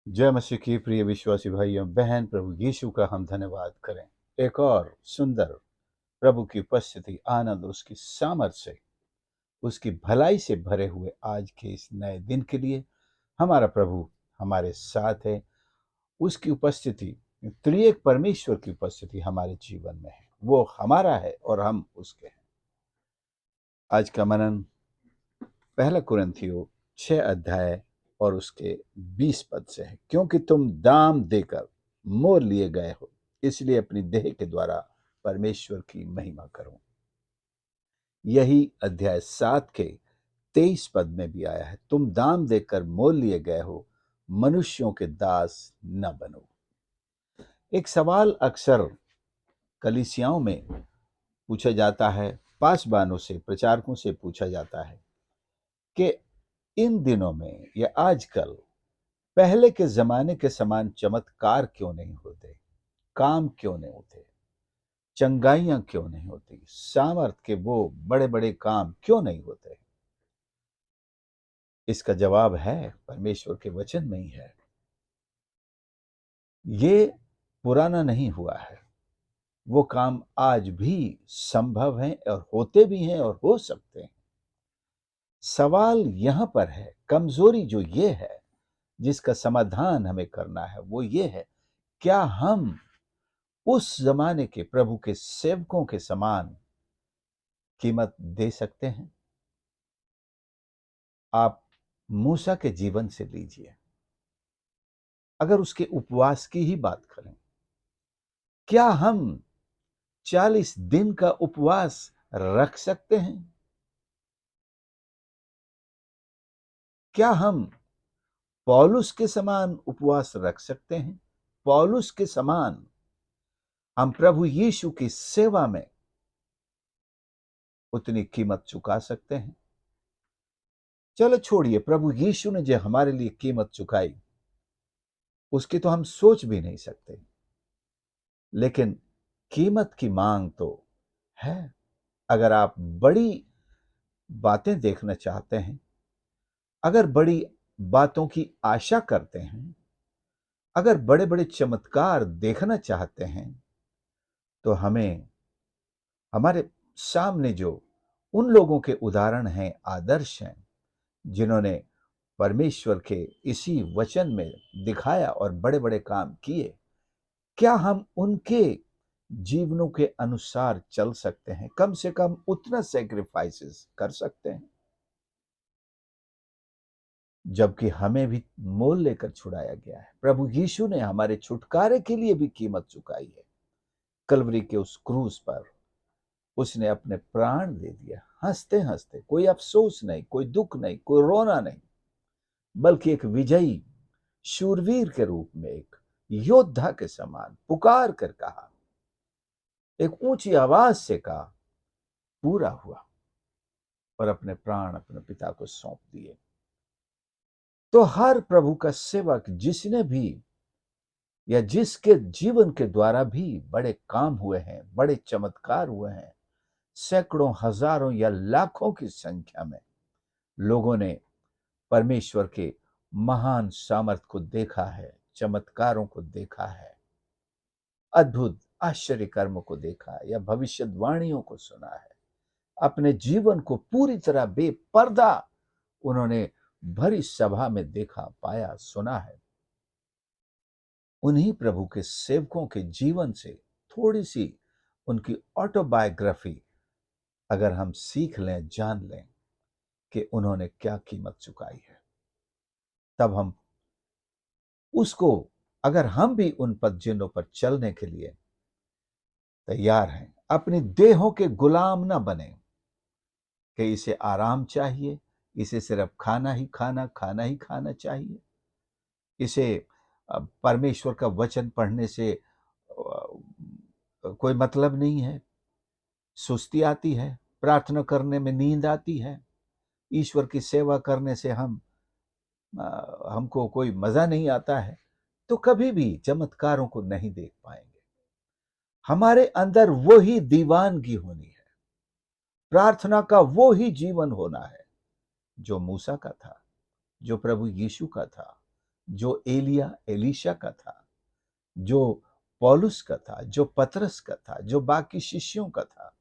जय मसीह की प्रिय विश्वासी भाइयों बहन, प्रभु यीशु का हम धन्यवाद करें। एक और सुंदर प्रभु की उपस्थिति, आनंद, उसकी सामर्थ्य से, उसकी भलाई से भरे हुए आज के इस नए दिन के लिए हमारा प्रभु हमारे साथ है। उसकी उपस्थिति, त्रिएक परमेश्वर की उपस्थिति हमारे जीवन में है। वो हमारा है और हम उसके हैं। आज का मनन पहला कुरिन्थियों 6 अध्याय और उसके 20 पद से है। क्योंकि तुम दाम देकर मोल लिए गए हो, इसलिए अपनी देह के द्वारा परमेश्वर की महिमा करो। यही अध्याय 7 के 23 पद में भी आया है, तुम दाम देकर मोल लिए गए हो, मनुष्यों के दास न बनो। एक सवाल अक्सर कलीसियाओं में पूछा जाता है, पासबानों से, प्रचारकों से पूछा जाता है कि इन दिनों में या आजकल पहले के जमाने के समान चमत्कार क्यों नहीं होते, काम क्यों नहीं होते, चंगाइयां क्यों नहीं होती, सामर्थ के वो बड़े बड़े काम क्यों नहीं होते। इसका जवाब है परमेश्वर के वचन में ही है। ये पुराना नहीं हुआ है, वो काम आज भी संभव है और होते भी हैं और हो सकते हैं। सवाल यहां पर है, कमजोरी जो ये है जिसका समाधान हमें करना है, वो ये है, क्या हम उस जमाने के प्रभु के सेवकों के समान कीमत दे सकते हैं? आप मूसा के जीवन से लीजिए, अगर उसके उपवास की ही बात करें, क्या हम 40 दिन का उपवास रख सकते हैं? क्या हम पौलुस के समान उपवास रख सकते हैं? पौलुस के समान हम प्रभु यीशु की सेवा में उतनी कीमत चुका सकते हैं? चलो छोड़िए, प्रभु यीशु ने जो हमारे लिए कीमत चुकाई उसकी तो हम सोच भी नहीं सकते, लेकिन कीमत की मांग तो है। अगर आप बड़ी बातें देखना चाहते हैं, अगर बड़ी बातों की आशा करते हैं, अगर बड़े बड़े चमत्कार देखना चाहते हैं, तो हमें हमारे सामने जो उन लोगों के उदाहरण हैं, आदर्श हैं, जिन्होंने परमेश्वर के इसी वचन में दिखाया और बड़े बड़े काम किए, क्या हम उनके जीवनों के अनुसार चल सकते हैं? कम से कम उतना सैक्रिफाइसेस कर सकते हैं? जबकि हमें भी मोल लेकर छुड़ाया गया है। प्रभु यीशु ने हमारे छुटकारे के लिए भी कीमत चुकाई है। कलवरी के उस क्रूस पर उसने अपने प्राण दे दिया, हंसते हंसते, कोई अफसोस नहीं, कोई दुख नहीं, कोई रोना नहीं, बल्कि एक विजयी शूरवीर के रूप में, एक योद्धा के समान पुकार कर कहा, एक ऊंची आवाज से कहा, पूरा हुआ, और अपने प्राण अपने पिता को सौंप दिए। तो हर प्रभु का सेवक जिसने भी या जिसके जीवन के द्वारा भी बड़े काम हुए हैं, बड़े चमत्कार हुए हैं, सैकड़ों, हजारों या लाखों की संख्या में लोगों ने परमेश्वर के महान सामर्थ को देखा है, चमत्कारों को देखा है, अद्भुत आश्चर्य कर्मों को देखा है या भविष्यवाणियों को सुना है। अपने जीवन को पूरी तरह बेपर्दा उन्होंने भरी सभा में देखा, पाया, सुना है। उन्हीं प्रभु के सेवकों के जीवन से थोड़ी सी उनकी ऑटोबायोग्राफी अगर हम सीख लें, जान लें कि उन्होंने क्या कीमत चुकाई है, तब हम उसको, अगर हम भी उन पदचिन्हों पर चलने के लिए तैयार हैं, अपनी देहों के गुलाम ना बने कि इसे आराम चाहिए, इसे सिर्फ खाना ही खाना, खाना ही खाना चाहिए, इसे परमेश्वर का वचन पढ़ने से कोई मतलब नहीं है, सुस्ती आती है, प्रार्थना करने में नींद आती है, ईश्वर की सेवा करने से हमको कोई मजा नहीं आता है, तो कभी भी चमत्कारों को नहीं देख पाएंगे। हमारे अंदर वो ही दीवानगी होनी है, प्रार्थना का वो ही जीवन होना है जो मूसा का था, जो प्रभु यीशु का था, जो एलिया एलीशा का था, जो पौलुस का था, जो पतरस का था, जो बाकी शिष्यों का था,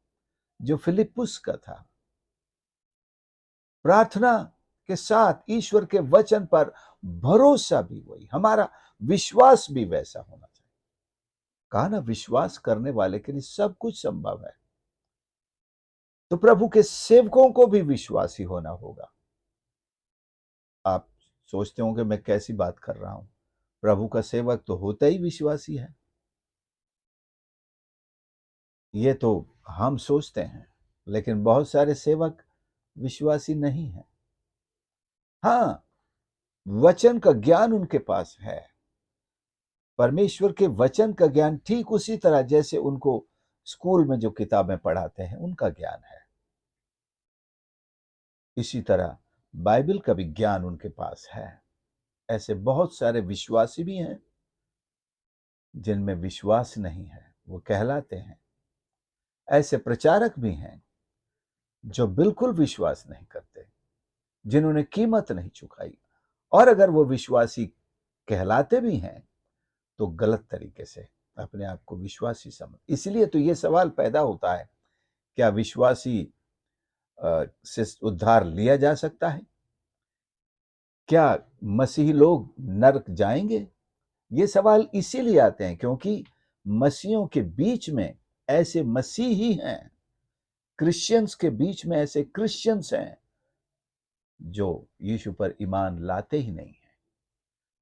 जो फिलिप्पुस का था। प्रार्थना के साथ ईश्वर के वचन पर भरोसा भी वही, हमारा विश्वास भी वैसा होना चाहिए। कहा ना, विश्वास करने वाले के लिए सब कुछ संभव है। तो प्रभु के सेवकों को भी विश्वासी होना होगा। आप सोचते होंगे मैं कैसी बात कर रहा हूं। प्रभु का सेवक तो होता ही विश्वासी है। ये तो हम सोचते हैं, लेकिन बहुत सारे सेवक विश्वासी नहीं हैं। हाँ, वचन का ज्ञान उनके पास है, परमेश्वर के वचन का ज्ञान, ठीक उसी तरह जैसे उनको स्कूल में जो किताबें पढ़ाते हैं उनका ज्ञान है। इसी तरह बाइबल का भी ज्ञान उनके पास है। ऐसे बहुत सारे विश्वासी भी हैं जिनमें विश्वास नहीं है, वो कहलाते हैं। ऐसे प्रचारक भी हैं जो बिल्कुल विश्वास नहीं करते, जिन्होंने कीमत नहीं चुकाई, और अगर वो विश्वासी कहलाते भी हैं तो गलत तरीके से अपने आप को विश्वासी समझ। इसलिए तो ये सवाल पैदा होता है, क्या विश्वासी से उद्धार लिया जा सकता है? क्या मसीही लोग नरक जाएंगे? ये सवाल इसीलिए आते हैं क्योंकि मसीहियों के बीच में ऐसे मसीही हैं, क्रिश्चियंस के बीच में ऐसे क्रिश्चियंस हैं जो यीशु पर ईमान लाते ही नहीं है,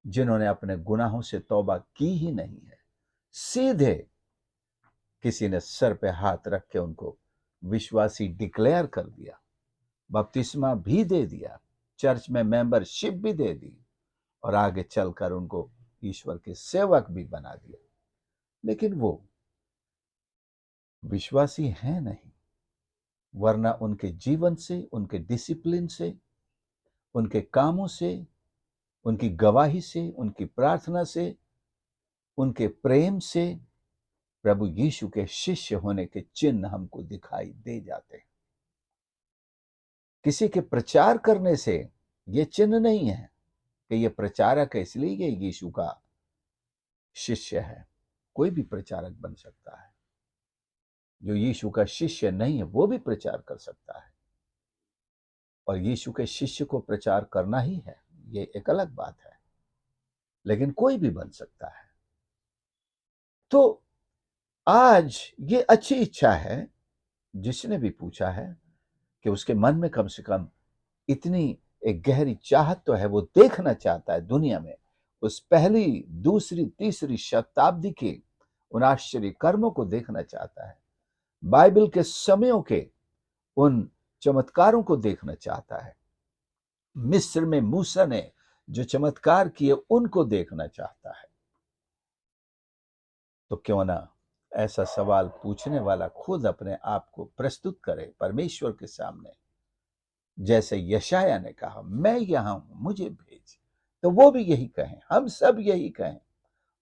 जिन्होंने अपने गुनाहों से तौबा की ही नहीं है। सीधे किसी ने सर पे हाथ रख के उनको विश्वासी डिक्लेयर कर दिया, बपतिस्मा भी दे दिया, चर्च में मेंबरशिप भी दे दी, और आगे चलकर उनको ईश्वर के सेवक भी बना दिया, लेकिन वो विश्वासी हैं नहीं। वरना उनके जीवन से, उनके डिसिप्लिन से, उनके कामों से, उनकी गवाही से, उनकी प्रार्थना से, उनके प्रेम से प्रभु यीशु के शिष्य होने के चिन्ह हमको दिखाई दे जाते हैं। किसी के प्रचार करने से ये चिन्ह नहीं है कि ये प्रचारक है इसलिए ये यीशु का शिष्य है। कोई भी प्रचारक बन सकता है, जो यीशु का शिष्य नहीं है वो भी प्रचार कर सकता है, और यीशु के शिष्य को प्रचार करना ही है, ये एक अलग बात है, लेकिन कोई भी बन सकता है। तो आज ये अच्छी इच्छा है, जिसने भी पूछा है, कि उसके मन में कम से कम इतनी एक गहरी चाहत तो है, वो देखना चाहता है दुनिया में उस पहली, दूसरी, तीसरी शताब्दी के उन आश्चर्य कर्मों को देखना चाहता है, बाइबल के समयों के उन चमत्कारों को देखना चाहता है, मिस्र में मूसा ने जो चमत्कार किए उनको देखना चाहता है। तो क्यों ना ऐसा सवाल पूछने वाला खुद अपने आप को प्रस्तुत करे परमेश्वर के सामने, जैसे यशाया ने कहा, मैं यहां हूं, मुझे भेज। तो वो भी यही कहें, हम सब यही कहें,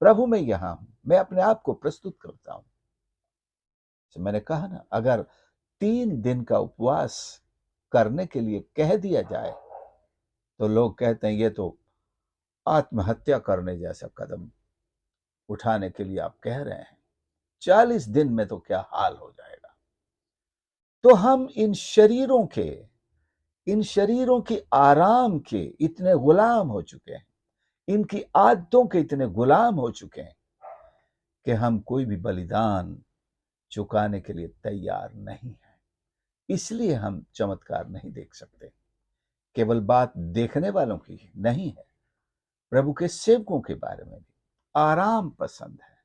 प्रभु मैं यहां हूं, मैं अपने आप को प्रस्तुत करता हूं। तो मैंने कहा ना, अगर 3 दिन का उपवास करने के लिए कह दिया जाए तो लोग कहते हैं ये तो आत्महत्या करने जैसा कदम उठाने के लिए आप कह रहे हैं, 40 दिन में तो क्या हाल हो जाएगा। तो हम इन शरीरों के आराम के इतने गुलाम हो चुके हैं, इनकी आदतों के इतने गुलाम हो चुके हैं कि हम कोई भी बलिदान चुकाने के लिए तैयार नहीं है। इसलिए हम चमत्कार नहीं देख सकते। केवल बात देखने वालों की नहीं है, प्रभु के सेवकों के बारे में भी आराम पसंद है।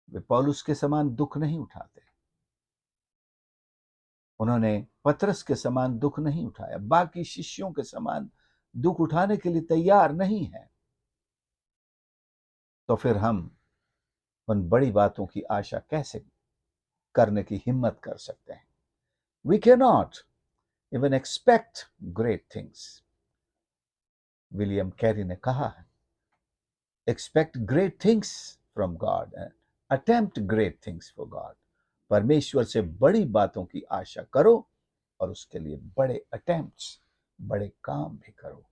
वे पौलुस के समान दुख नहीं उठाते, उन्होंने पतरस के समान दुख नहीं उठाया, बाकी शिष्यों के समान दुख उठाने के लिए तैयार नहीं है। तो फिर हम उन बड़ी बातों की आशा कैसे करने की हिम्मत कर सकते हैं? We cannot even expect great things. William Carey ने कहा है, expect great things from God and attempt great things for God. परमेश्वर से बड़ी बातों की आशा करो और उसके लिए बड़े अटेम्प्ट्स, बड़े काम भी करो।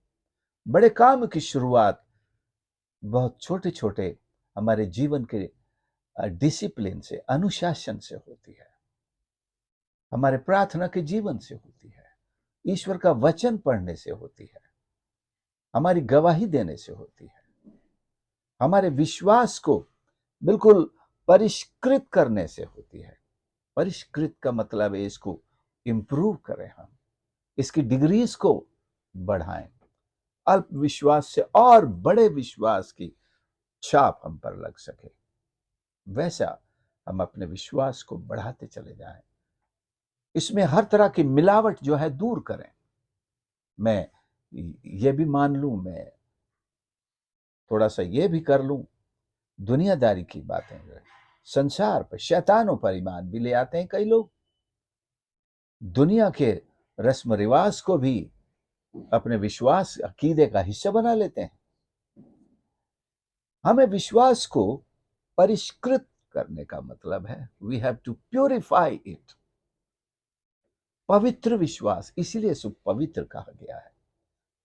बड़े काम की शुरुआत बहुत छोटे छोटे हमारे जीवन के डिसिप्लिन से, अनुशासन से होती है, हमारे प्रार्थना के जीवन से होती है, ईश्वर का वचन पढ़ने से होती है, हमारी गवाही देने से होती है, हमारे विश्वास को बिल्कुल परिष्कृत करने से होती है। परिष्कृत का मतलब है इसको इंप्रूव करें, हम इसकी डिग्रीज को बढ़ाएं, अल्प विश्वास से और बड़े विश्वास की छाप हम पर लग सके, वैसा हम अपने विश्वास को बढ़ाते चले जाएं। इसमें हर तरह की मिलावट जो है दूर करें। मैं ये भी मान लूं, मैं थोड़ा सा ये भी कर लूं, दुनियादारी की बातें जो है, संसार पर, शैतानों पर ईमान भी ले आते हैं कई लोग। दुनिया के रस्म रिवाज को भी अपने विश्वास, अकीदे का हिस्सा बना लेते हैं। हमें विश्वास को परिष्कृत करने का मतलब है we have to purify it. पवित्र विश्वास, इसीलिए इसको पवित्र कहा गया है।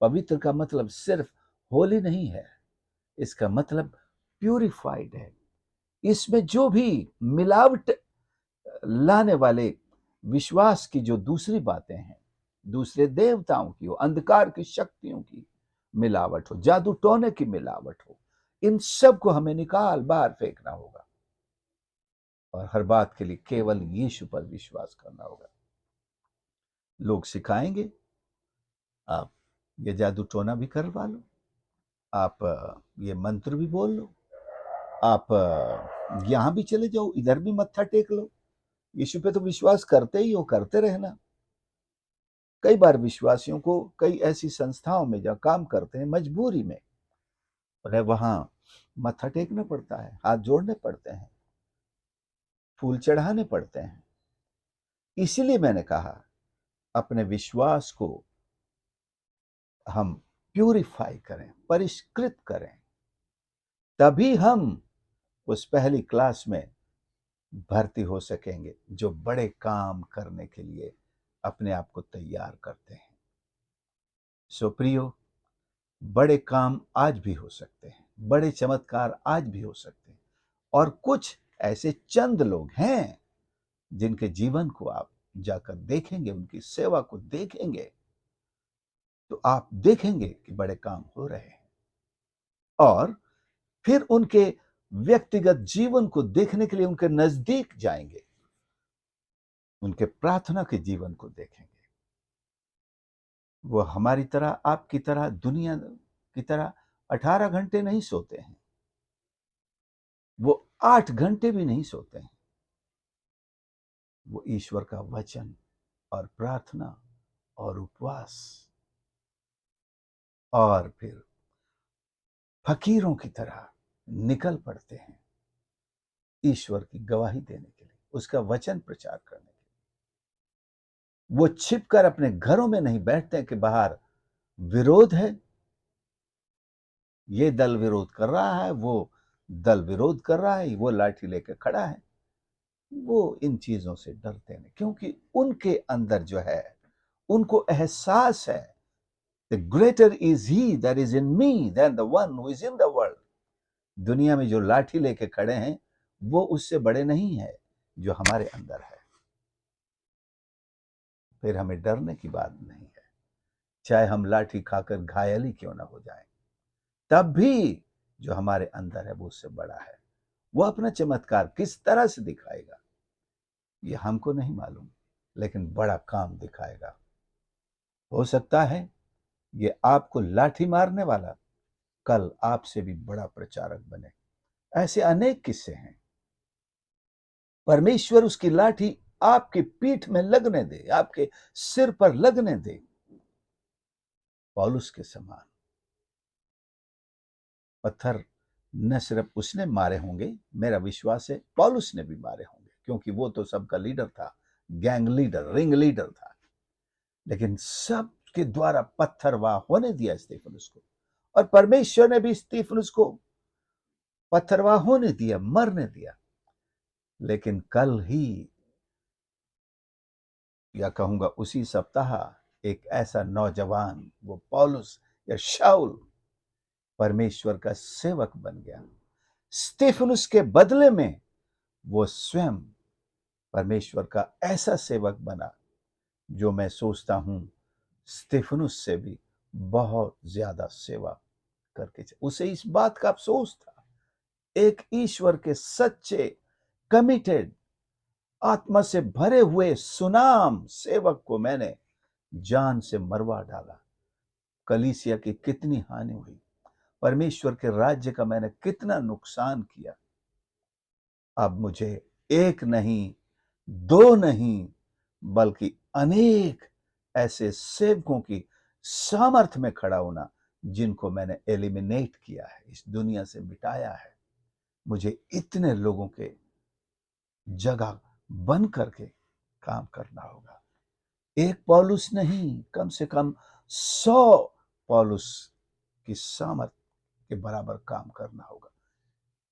पवित्र का मतलब सिर्फ होली नहीं है, इसका मतलब प्यूरिफाइड है। इसमें जो भी मिलावट लाने वाले विश्वास की जो दूसरी बातें हैं, दूसरे देवताओं की हो, अंधकार की शक्तियों की मिलावट हो, जादू टोने की मिलावट हो, इन सब को हमें निकाल बाहर फेंकना होगा और हर बात के लिए केवल यीशु पर विश्वास करना होगा। लोग सिखाएंगे, आप ये जादू टोना भी करवा लो, आप ये मंत्र भी बोल लो, आप यहां भी चले जाओ, इधर भी मत्था टेक लो, यीशु पे तो विश्वास करते ही हो, करते रहना। कई बार विश्वासियों को कई ऐसी संस्थाओं में जहाँ काम करते हैं, मजबूरी में उन्हें वहां मत्था टेकना पड़ता है, हाथ जोड़ने पड़ते हैं, फूल चढ़ाने पड़ते हैं। इसीलिए मैंने कहा अपने विश्वास को हम प्यूरिफाई करें, परिष्कृत करें, तभी हम उस पहली क्लास में भर्ती हो सकेंगे जो बड़े काम करने के लिए अपने आप को तैयार करते हैं। सो प्रियो, बड़े काम आज भी हो सकते हैं, बड़े चमत्कार आज भी हो सकते हैं, और कुछ ऐसे चंद लोग हैं जिनके जीवन को आप जाकर देखेंगे, उनकी सेवा को देखेंगे, तो आप देखेंगे कि बड़े काम हो रहे हैं। और फिर उनके व्यक्तिगत जीवन को देखने के लिए उनके नजदीक जाएंगे, उनके प्रार्थना के जीवन को देखेंगे। वो हमारी तरह, आपकी तरह, दुनिया की तरह 18 घंटे नहीं सोते हैं, वो 8 घंटे भी नहीं सोते हैं। वो ईश्वर का वचन और प्रार्थना और उपवास और फिर फकीरों की तरह निकल पड़ते हैं ईश्वर की गवाही देने के लिए, उसका वचन प्रचार करने के लिए। वो छिपकर अपने घरों में नहीं बैठते कि बाहर विरोध है, ये दल विरोध कर रहा है, वो दल विरोध कर रहा है, वो लाठी लेकर खड़ा है। वो इन चीजों से डरते नहीं, क्योंकि उनके अंदर जो है, उनको एहसास है the greater is he that is in me than the one who is in the world. दुनिया में जो लाठी लेके खड़े हैं वो उससे बड़े नहीं है जो हमारे अंदर है। फिर हमें डरने की बात नहीं है, चाहे हम लाठी खाकर घायल ही क्यों ना हो जाएं, तब भी जो हमारे अंदर है वो उससे बड़ा है। वो अपना चमत्कार किस तरह से दिखाएगा ये हमको नहीं मालूम, लेकिन बड़ा काम दिखाएगा। हो सकता है ये आपको लाठी मारने वाला कल आपसे भी बड़ा प्रचारक बने। ऐसे अनेक किस्से हैं। परमेश्वर उसकी लाठी आपकी पीठ में लगने दे, आपके सिर पर लगने दे, पौलुस के समान। पत्थर न सिर्फ उसने मारे होंगे, मेरा विश्वास है पौलुस ने भी मारे होंगे, क्योंकि वो तो सबका लीडर था, गैंग लीडर, रिंग लीडर था। लेकिन सबके द्वारा पत्थरवाह होने दिया स्टीफनुस को, और परमेश्वर ने भी स्टीफनुस को पत्थरवाह होने दिया, मरने दिया। लेकिन कल ही, या कहूंगा उसी सप्ताह, एक ऐसा नौजवान, वो पौलुस या शाऊल परमेश्वर का सेवक बन गया। स्तिफनुस के बदले में वो स्वयं परमेश्वर का ऐसा सेवक बना जो मैं सोचता हूं स्तिफनुस से भी बहुत ज्यादा सेवा करके उसे इस बात का अफसोस था। एक ईश्वर के सच्चे, कमिटेड, आत्मा से भरे हुए सुनाम सेवक को मैंने जान से मरवा डाला। कलीसिया की कितनी हानि हुई, परमेश्वर के राज्य का मैंने कितना नुकसान किया। अब मुझे एक नहीं, दो नहीं, बल्कि अनेक ऐसे सेवकों की सामर्थ्य में खड़ा होना जिनको मैंने एलिमिनेट किया है, इस दुनिया से मिटाया है। मुझे इतने लोगों के जगह बन करके काम करना होगा। एक पौलुस नहीं, कम से कम 100 पौलुस की सामर्थ के बराबर काम करना होगा।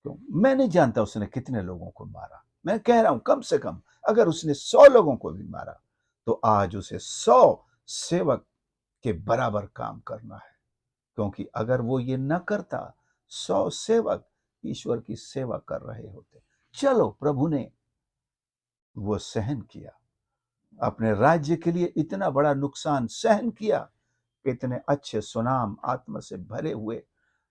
तो मैं नहीं जानता उसने कितने लोगों को मारा, मैं कह रहा हूं कम से कम अगर उसने 100 लोगों को भी मारा तो आज उसे 100 सेवक के बराबर काम करना है। क्योंकि अगर वो ये न करता, 100 सेवक ईश्वर की सेवा कर रहे होते। चलो, प्रभु ने वो सहन किया, अपने राज्य के लिए इतना बड़ा नुकसान सहन किया। इतने अच्छे सुनाम आत्मा से भरे हुए,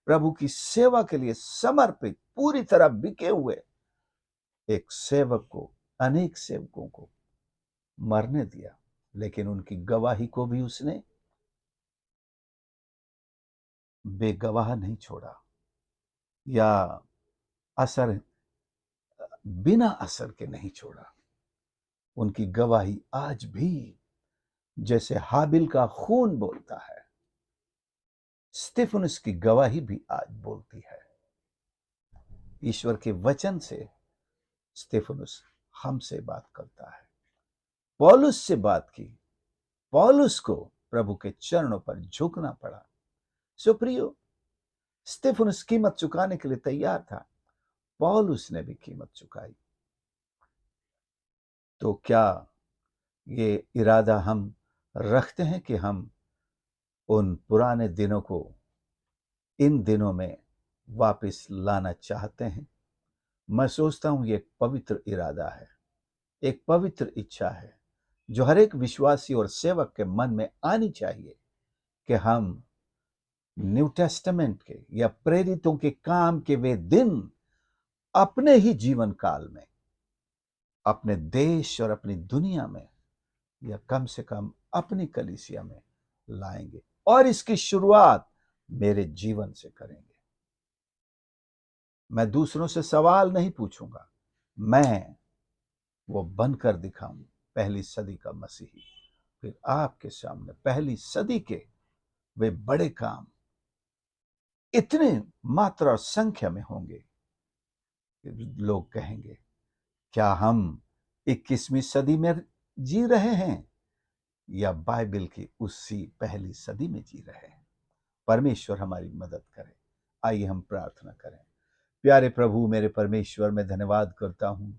प्रभु की सेवा के लिए समर्पित, पूरी तरह बिके हुए एक सेवक को, अनेक सेवकों को मरने दिया, लेकिन उनकी गवाही को भी उसने बेगवाह नहीं छोड़ा या असर, बिना असर के नहीं छोड़ा। उनकी गवाही आज भी जैसे हाबिल का खून बोलता है, स्तिफनुस की गवाही भी आज बोलती है। ईश्वर के वचन से स्तिफनुस हमसे बात करता है। पौलुस से बात की, पौलुस को प्रभु के चरणों पर झुकना पड़ा। सुप्रियो, स्तिफनुस कीमत चुकाने के लिए तैयार था, पौलुस ने भी कीमत चुकाई। तो क्या ये इरादा हम रखते हैं कि हम उन पुराने दिनों को इन दिनों में वापस लाना चाहते हैं? मैं सोचता हूं ये एक पवित्र इरादा है, एक पवित्र इच्छा है जो हर एक विश्वासी और सेवक के मन में आनी चाहिए कि हम न्यू टेस्टामेंट के या प्रेरितों के काम के वे दिन अपने ही जीवन काल में, अपने देश और अपनी दुनिया में, या कम से कम अपनी कलीसिया में लाएंगे। और इसकी शुरुआत मेरे जीवन से करेंगे। मैं दूसरों से सवाल नहीं पूछूंगा, मैं वो बनकर दिखाऊं, पहली सदी का मसीही। फिर आपके सामने पहली सदी के वे बड़े काम इतने मात्रा और संख्या में होंगे कि लोग कहेंगे, क्या हम 21वीं सदी में जी रहे हैं या बाइबल की उसी पहली सदी में जी रहे हैं? परमेश्वर हमारी मदद करे। आइए हम प्रार्थना करें। प्यारे प्रभु, मेरे परमेश्वर, मैं धन्यवाद करता हूं,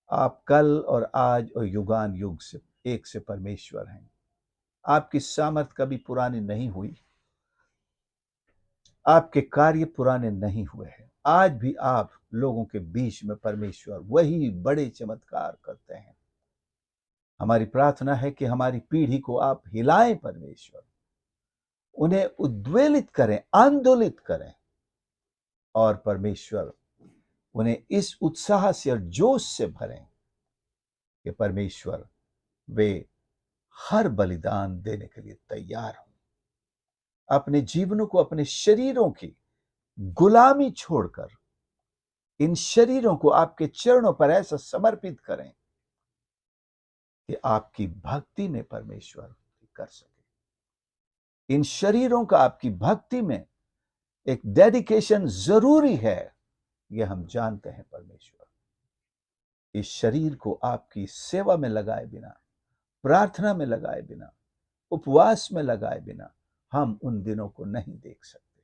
आप कल और आज और युगान युग से एक से परमेश्वर हैं। आपकी सामर्थ कभी पुरानी नहीं हुई, आपके कार्य पुराने नहीं हुए हैं। आज भी आप लोगों के बीच में परमेश्वर वही बड़े चमत्कार करते हैं। हमारी प्रार्थना है कि हमारी पीढ़ी को आप हिलाएं परमेश्वर, उन्हें उद्वेलित करें, आंदोलित करें, और परमेश्वर उन्हें इस उत्साह से और जोश से भरें कि परमेश्वर वे हर बलिदान देने के लिए तैयार हों। अपने जीवनों को, अपने शरीरों की गुलामी छोड़कर इन शरीरों को आपके चरणों पर ऐसा समर्पित करें कि आपकी भक्ति में परमेश्वर कर सके। इन शरीरों का आपकी भक्ति में एक डेडिकेशन जरूरी है, यह हम जानते हैं परमेश्वर। इस शरीर को आपकी सेवा में लगाए बिना, प्रार्थना में लगाए बिना, उपवास में लगाए बिना हम उन दिनों को नहीं देख सकते।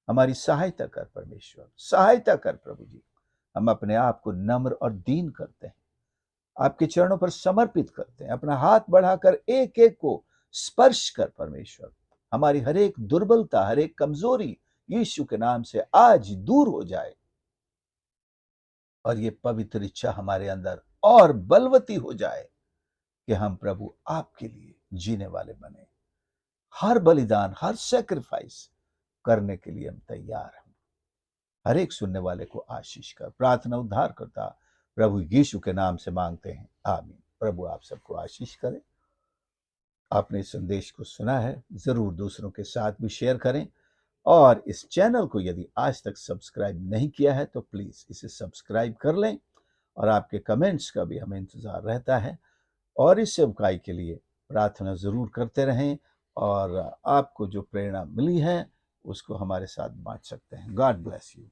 हमारी सहायता कर परमेश्वर, सहायता कर प्रभु जी। हम अपने आप को नम्र और दीन करते हैं, आपके चरणों पर समर्पित करते हैं। अपना हाथ बढ़ाकर एक एक को स्पर्श कर परमेश्वर, हमारी हर एक दुर्बलता, हर एक कमजोरी यीशु के नाम से आज दूर हो जाए और ये पवित्र इच्छा हमारे अंदर और बलवती हो जाए कि हम प्रभु आपके लिए जीने वाले बने। हर बलिदान, हर सैक्रिफाइस करने के लिए हम तैयार हैं। हर एक सुनने वाले को आशीष कर, प्रार्थना उद्धार करता प्रभु यीशु के नाम से मांगते हैं, आमीन। प्रभु आप सबको आशीष करे। आपने इस संदेश को सुना है, जरूर दूसरों के साथ भी शेयर करें और इस चैनल को यदि आज तक सब्सक्राइब नहीं किया है तो प्लीज इसे सब्सक्राइब कर लें और आपके कमेंट्स का भी हमें इंतजार रहता है और इस सेवकाई के लिए प्रार्थना जरूर करते रहें और आपको जो प्रेरणा मिली है उसको हमारे साथ बांट सकते हैं। God bless you.